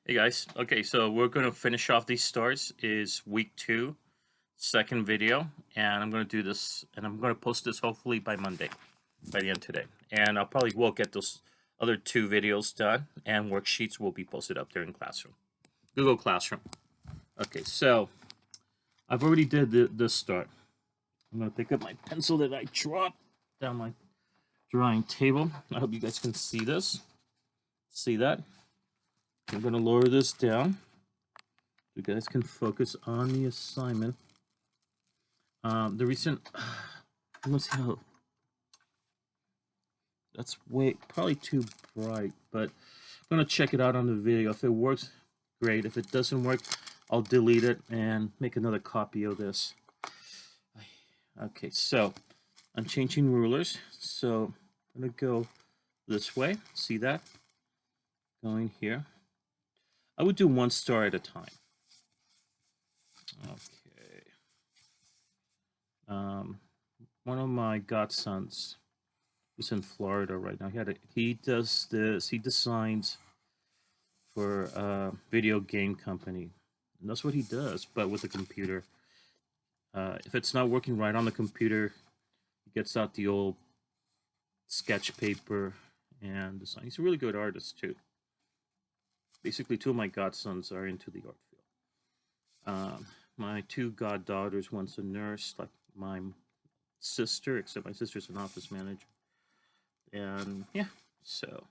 Hey guys, okay, so we're gonna finish off these stars. Is week two, second video, and I'm gonna do this, and I'm gonna post this hopefully by Monday, by the end today, and I'll probably will get those other two videos done, and worksheets will be posted up there in Classroom, Google Classroom. Okay, so I've already did this start. I'm gonna pick up my pencil that I dropped down my drawing table. I hope you guys can see this. See that? I'm gonna lower this down. You guys can focus on the assignment. The recent, let's see how, that's way, probably too bright, but I'm gonna check it out on the video. If it works, great. If it doesn't work, I'll delete it and make another copy of this. Okay, so I'm changing rulers. So I'm gonna go this way. See that? Going here. I would do one star at a time. Okay. One of my godsons who's in Florida right now. He does this. He designs for a video game company, and that's what he does. But with a computer, if it's not working right on the computer, he gets out the old sketch paper and design. He's a really good artist too. Basically, two of my godsons are into the art field. My two goddaughters, one's a nurse, like my sister, except my sister's an office manager. And yeah, so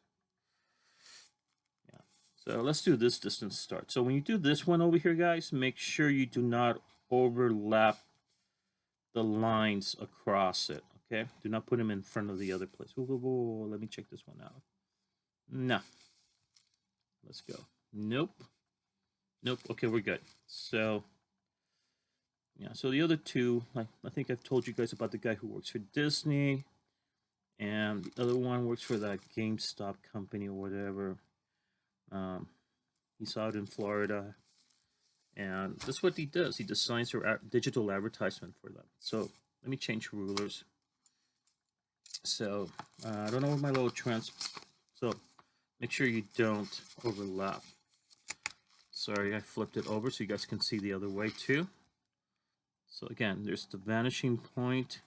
let's do this distance start. So when you do this one over here, guys, make sure you do not overlap the lines across it, okay? Do not put them in front of the other place. Whoa, whoa, whoa, let me check this one out. No. Let's go. Nope. Nope. Okay, we're good. So, yeah, so the other two, I think I've told you guys about the guy who works for Disney, and the other one works for that GameStop company or whatever. He's out in Florida, and that's what he does. He designs their digital advertisement for them. So let me change rulers. So I don't know where my little so make sure you don't overlap. Sorry, I flipped it over so you guys can see the other way too. So again, there's the vanishing point.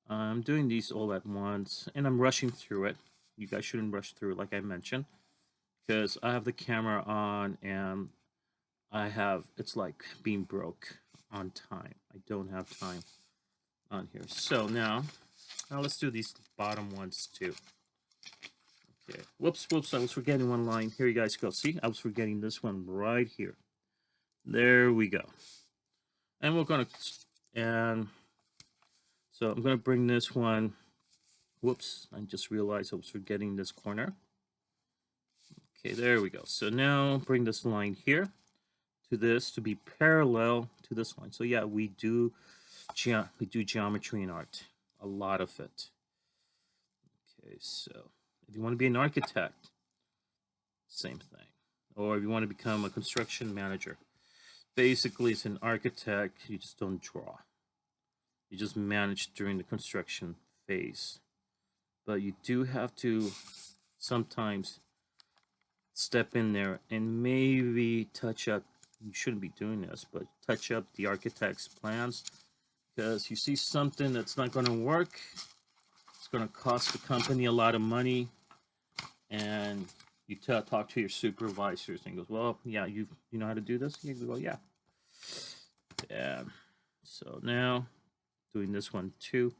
I'm doing these all at once, and I'm rushing through it. You guys shouldn't rush through it, like I mentioned, because I have the camera on, and it's like being broke on time. I don't have time on here. So now let's do these bottom ones too. Okay, whoops, I was forgetting one line. Here you guys go. See, I was forgetting this one right here. There we go. And so I'm gonna bring this one. Whoops, I just realized I was forgetting this corner. Okay, there we go. So now bring this line here to this to be parallel to this line. So yeah, we do geometry and art, a lot of it. Okay, so if you want to be an architect, same thing. Or if you want to become a construction manager, basically it's an architect, you just don't draw. You just manage during the construction phase. But you do have to sometimes step in there and maybe touch up, you shouldn't be doing this, but touch up the architect's plans, because you see something that's not going to work, it's going to cost the company a lot of money, and you talk to your supervisors and goes, well, yeah, you know how to do this? You go, well, yeah. Yeah. So now doing this one too.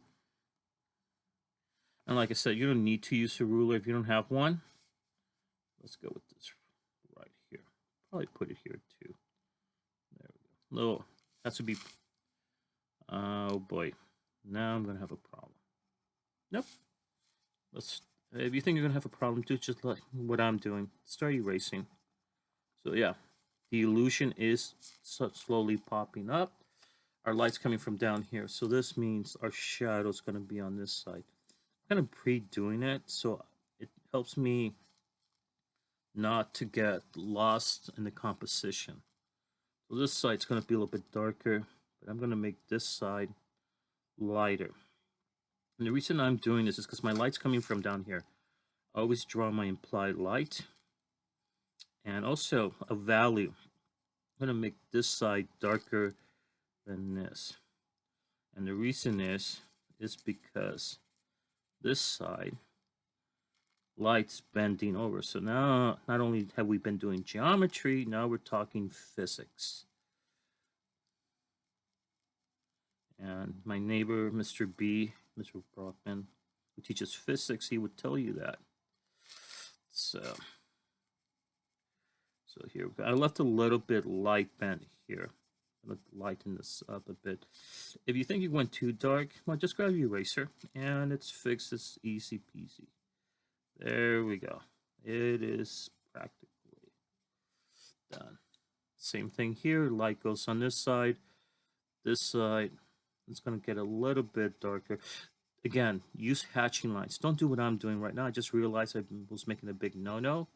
And like I said, you don't need to use a ruler if you don't have one. Let's go with this right here. Probably put it here too. There we go. No, that should be. Oh boy, now I'm gonna have a problem. Nope. If you think you're gonna have a problem, do just like what I'm doing. Start erasing. So yeah, the illusion is slowly popping up. Our light's coming from down here, so this means our shadow's gonna be on this side. I'm kind of pre-doing it, so it helps me not to get lost in the composition. So this side's going to be a little bit darker, but I'm going to make this side lighter. And the reason I'm doing this is because my light's coming from down here. I always draw my implied light, And also a value. I'm going to make this side darker than this. And the reason is because this side light's bending over. So now not only have we been doing geometry, now we're talking physics. And my neighbor, Mr. B, Mr. Brockman, who teaches physics, he would tell you that. So here, I left a little bit light bent here. Let's lighten this up a bit. If you think you went too dark, well, just grab your eraser and it's fixed. It's easy peasy. There we go. It is practically done. Same thing here. Light goes on this side. This side, it's going to get a little bit darker. Again, use hatching lines. Don't do what I'm doing right now. I just realized I was making a big no-no.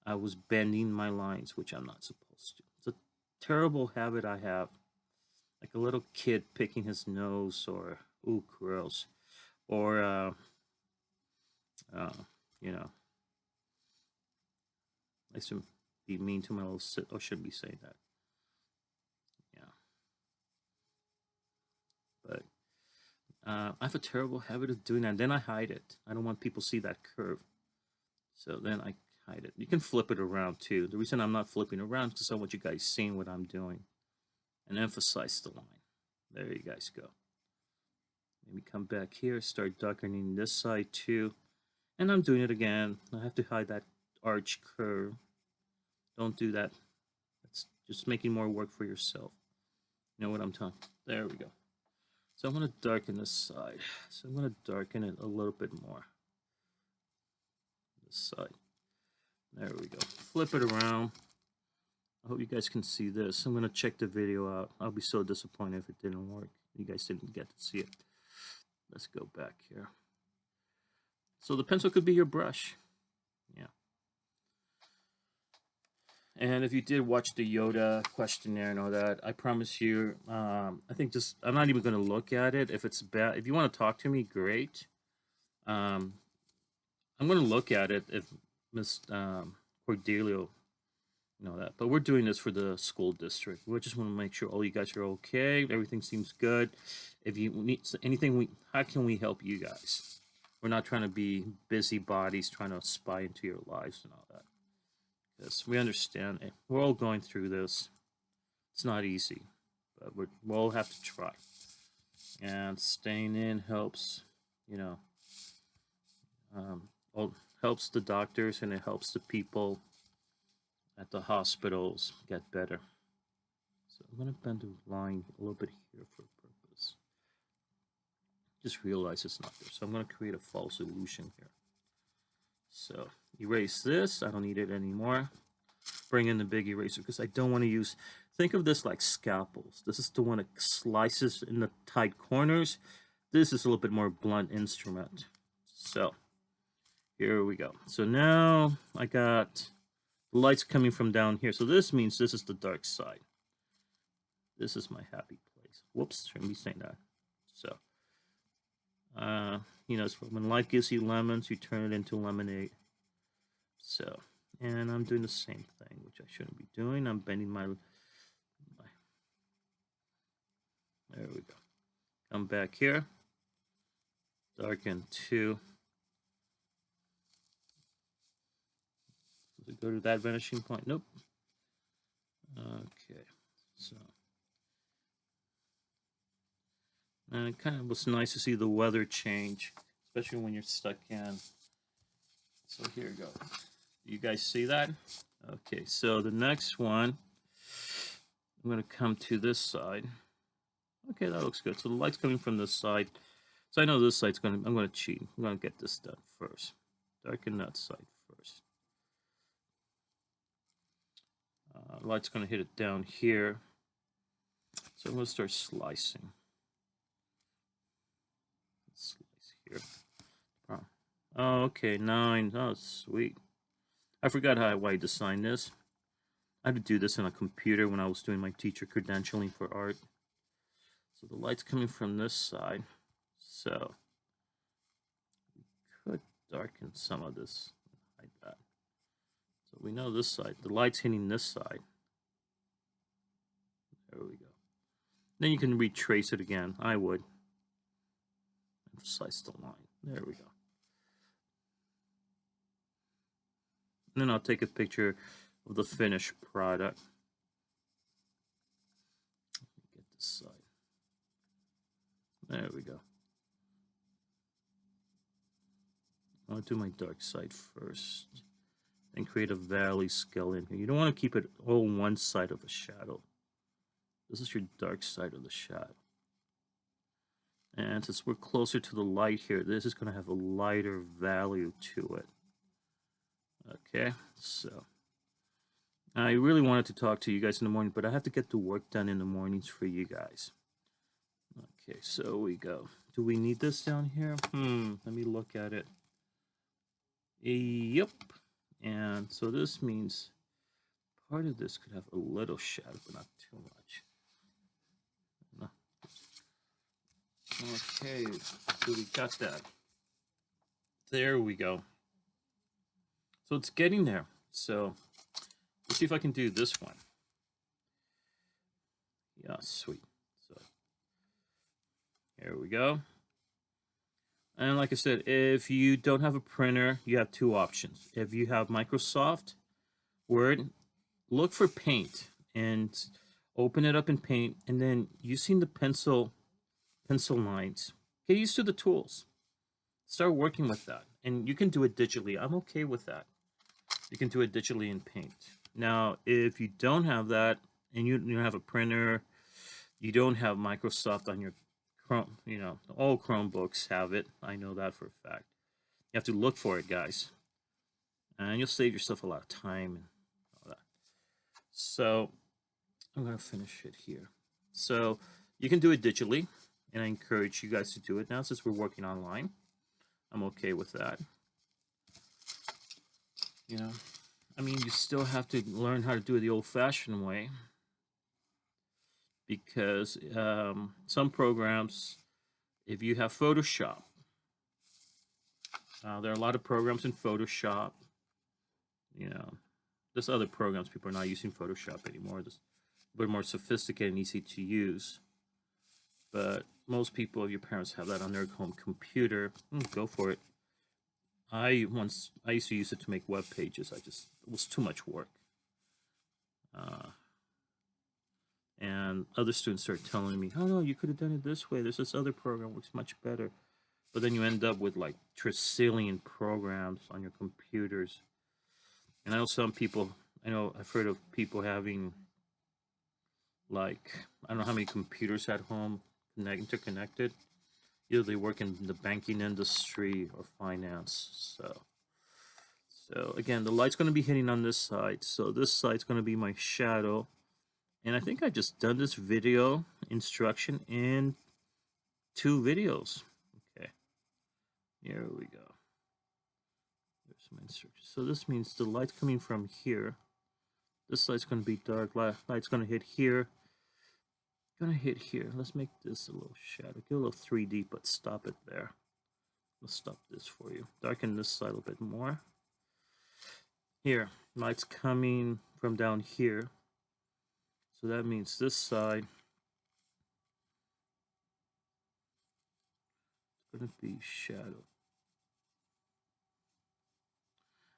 I was bending my lines, which I'm not supposed to. It's a terrible habit I have. Like a little kid picking his nose, or, ooh, gross. Or, you know, I should be mean to my little sister, or should be saying that. Yeah. But I have a terrible habit of doing that. And then I hide it. I don't want people to see that curve. So then I hide it. You can flip it around too. The reason I'm not flipping around is because I want you guys seeing what I'm doing and emphasize the line. There you guys go. Maybe come back here, start darkening this side too. And I'm doing it again. I have to hide that arch curve. Don't do that. That's just making more work for yourself. You know what I'm talking? There we go. So I'm going to darken this side. So I'm going to darken it a little bit more. This side. There we go. Flip it around. I hope you guys can see this. I'm going to check the video out. I'll be so disappointed if it didn't work. You guys didn't get to see it. Let's go back here. So the pencil could be your brush. Yeah. And if you did watch the Yoda questionnaire and all that, I promise you, I think just, I'm not even going to look at it. If it's bad, if you want to talk to me, great. I'm going to look at it if Miss Cordelio, you know that. But we're doing this for the school district. We just want to make sure all you guys are okay. Everything seems good. If you need anything, how can we help you guys? We're not trying to be busybodies trying to spy into your lives and all that. Because we understand it. We're all going through this. It's not easy, but we'll all have to try. And staying in helps, you know, helps the doctors and it helps the people at the hospitals get better. So I'm going to bend the line a little bit here for a purpose. Just realize it's not there. So I'm going to create a false illusion here. So erase this. I don't need it anymore. Bring in the big eraser because I don't want to use, think of this like scalpels. This is the one that slices in the tight corners. This is a little bit more blunt instrument. So here we go. So now I got the lights coming from down here. So this means this is the dark side. This is my happy place. Whoops, shouldn't be saying that. So, you know, when life gives you lemons, you turn it into lemonade. So, and I'm doing the same thing, which I shouldn't be doing. I'm bending my there we go. Come back here. Darken 2. Does it go to that vanishing point? Nope. Okay. So, and it kind of was nice to see the weather change, especially when you're stuck in. So here we go. You guys see that? Okay, so the next one, I'm going to come to this side. Okay, that looks good. So the light's coming from this side. So I know this side's going to, I'm going to cheat. I'm going to get this done first. Darken that side first. Light's going to hit it down here. So I'm going to start slicing. Slice here. Oh, okay, 9. Oh, sweet. I forgot why I designed this. I had to do this on a computer when I was doing my teacher credentialing for art. So the light's coming from this side. So we could darken some of this like that. So we know this side. The light's hitting this side. There we go. Then you can retrace it again. I would. Emphasize the line. There we go. And then I'll take a picture of the finished product. Get this side. There we go. I want to do my dark side first. And create a valley scale in here. You don't want to keep it all one side of a shadow. This is your dark side of the shadow. And since we're closer to the light here, this is going to have a lighter value to it. Okay, so I really wanted to talk to you guys in the morning, but I have to get the work done in the mornings for you guys. Okay, so we go. Do we need this down here? Let me look at it. Yep. And so this means part of this could have a little shadow, but not too much. No. Okay, so we got that. There we go. So it's getting there. So let's see if I can do this one. Yeah, sweet. So here we go. And like I said, if you don't have a printer, you have two options. If you have Microsoft Word, look for Paint and open it up in Paint, and then using the pencil lines, get used to the tools. Start working with that, and you can do it digitally. I'm okay with that. You can do it digitally in Paint. Now, if you don't have that, and you don't have a printer, you don't have Microsoft on your Chrome, all Chromebooks have it. I know that for a fact. You have to look for it, guys, and you'll save yourself a lot of time and all that. So I'm gonna finish it here. So you can do it digitally, and I encourage you guys to do it now since we're working online. I'm okay with that. I mean, you still have to learn how to do it the old-fashioned way, because some programs, if you have Photoshop, there are a lot of programs in Photoshop. There's other programs. People are not using Photoshop anymore. There's a bit more sophisticated and easy to use. But most people, if your parents have that on their home computer, go for it. I used to use it to make web pages. It was too much work. And other students started telling me, oh no, you could have done it this way. There's this other program works much better. But then you end up with like trillion programs on your computers. And I know some people, I've heard of people having like, I don't know how many computers at home interconnected. Either they work in the banking industry or finance. So again, the light's going to be hitting on this side. So this side's going to be my shadow. And I think I just done this video instruction in 2 videos. Okay. Here we go. There's my instruction. So this means the light's coming from here. This light's going to be dark. Light's going to hit here. Gonna hit here. Let's make this a little shadow. Get a little 3D, but stop it there. Let's stop this for you. Darken this side a little bit more. Here, light's coming from down here. So that means this side is gonna be shadow.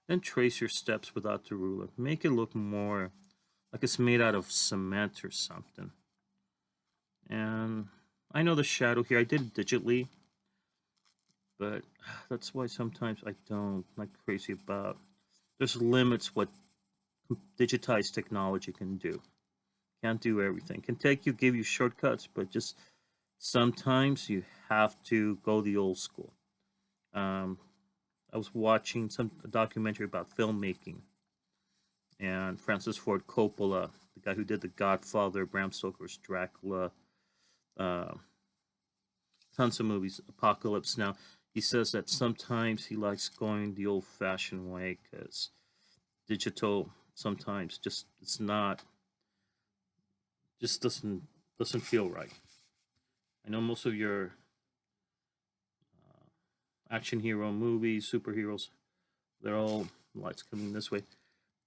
Then trace your steps without the ruler. Make it look more like it's made out of cement or something. And I know the shadow here, I did it digitally, but that's why sometimes I don't like crazy about. There's limits what digitized technology can do. Can't do everything. Can give you shortcuts, but just sometimes you have to go the old school. I was watching a documentary about filmmaking, and Francis Ford Coppola, the guy who did The Godfather, Bram Stoker's Dracula, tons of movies, Apocalypse Now. He says that sometimes he likes going the old-fashioned way because digital sometimes just doesn't feel right. I know most of your action hero movies, superheroes, they're all lights coming this way.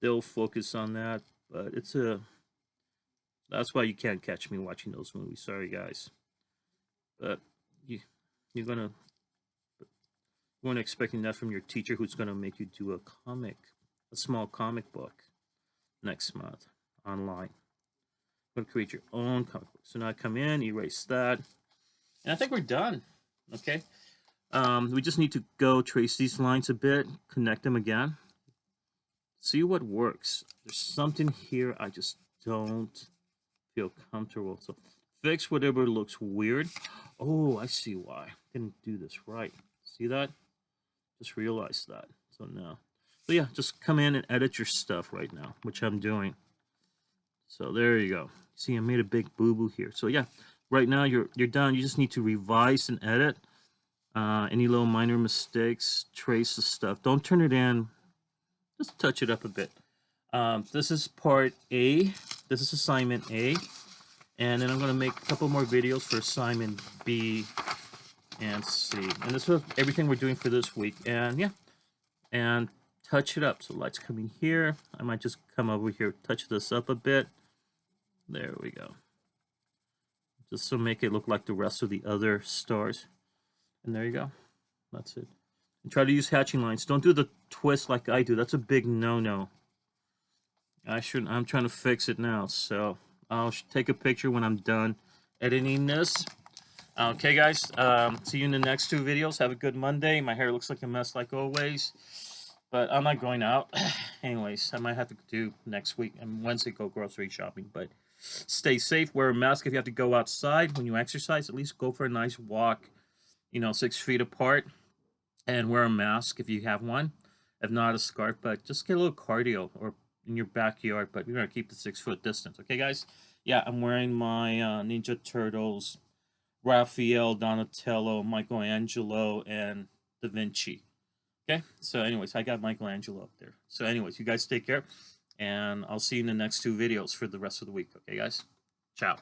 they'll focus on that. But that's why you can't catch me watching those movies. Sorry, guys. But you, you're gonna you weren't expecting that from your teacher, who's gonna make you do a small comic book next month online. You're gonna create your own comic book. So now I come in, erase that, and I think we're done. Okay. We just need to go trace these lines a bit, connect them again, see what works. There's something here I just don't feel comfortable. So fix whatever looks weird. Oh, I see why. Didn't do this right. See that? Just realized that. So no. So yeah, just come in and edit your stuff right now, which I'm doing. So there you go. See, I made a big boo-boo here. So yeah, right now you're done. You just need to revise and edit. Any little minor mistakes, trace the stuff. Don't turn it in. Just touch it up a bit. This is part A. This is assignment A. And then I'm going to make a couple more videos for assignment B and C. And this is everything we're doing for this week. And yeah, and touch it up. So lights coming here. I might just come over here, touch this up a bit. There we go. Just to make it look like the rest of the other stars. And there you go. That's it. And try to use hatching lines. Don't do the twist like I do. That's a big no-no. I'm trying to fix it now. So I'll take a picture when I'm done editing this. Okay, guys. See you in the next two videos. Have a good Monday. My hair looks like a mess like always. But I'm not going out. Anyways, I might have to do next week. And Wednesday, go grocery shopping. But stay safe. Wear a mask if you have to go outside. When you exercise, at least go for a nice walk, 6 feet apart. And wear a mask if you have one. If not, a scarf. But just get a little cardio or in your backyard. But you're going to keep the 6-foot distance. Okay, guys? Yeah, I'm wearing my Ninja Turtles, Raphael, Donatello, Michelangelo, and Da Vinci. Okay, so anyways, I got Michelangelo up there. So anyways, you guys take care, and I'll see you in the next two videos for the rest of the week. Okay, guys? Ciao.